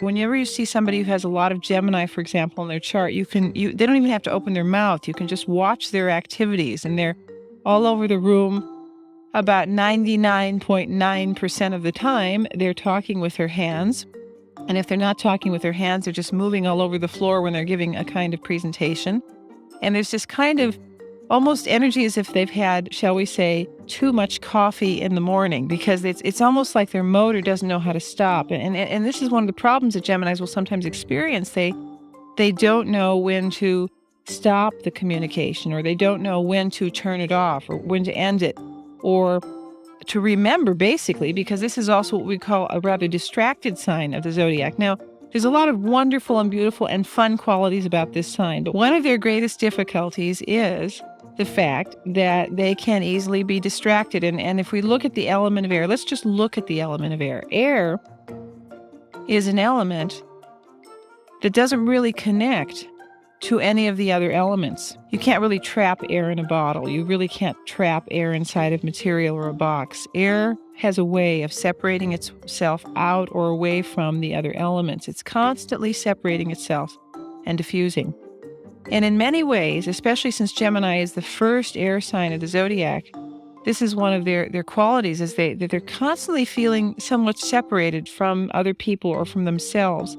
Whenever you see somebody who has a lot of Gemini, for example, in their chart, they don't even have to open their mouth. You can just watch their activities, and they're all over the room. About 99.9% of the time, they're talking with their hands. And if they're not talking with their hands, they're just moving all over the floor when they're giving a kind of presentation. And there's this kind of almost energy as if they've had, shall we say, too much coffee in the morning, because it's almost like their motor doesn't know how to stop. And this is one of the problems that Geminis will sometimes experience. They don't know when to stop the communication, or they don't know when to turn it off, or when to end it, or to remember, basically, because this is also what we call a rather distracted sign of the zodiac. Now, there's a lot of wonderful and beautiful and fun qualities about this sign, but one of their greatest difficulties is the fact that they can easily be distracted. And if we look at the element of air, let's just look at the element of air. Air is an element that doesn't really connect to any of the other elements. You can't really trap air in a bottle. You really can't trap air inside of material or a box. Air has a way of separating itself out or away from the other elements. It's constantly separating itself and diffusing. And in many ways, especially since Gemini is the first air sign of the zodiac, this is one of their qualities, is that they're constantly feeling somewhat separated from other people or from themselves.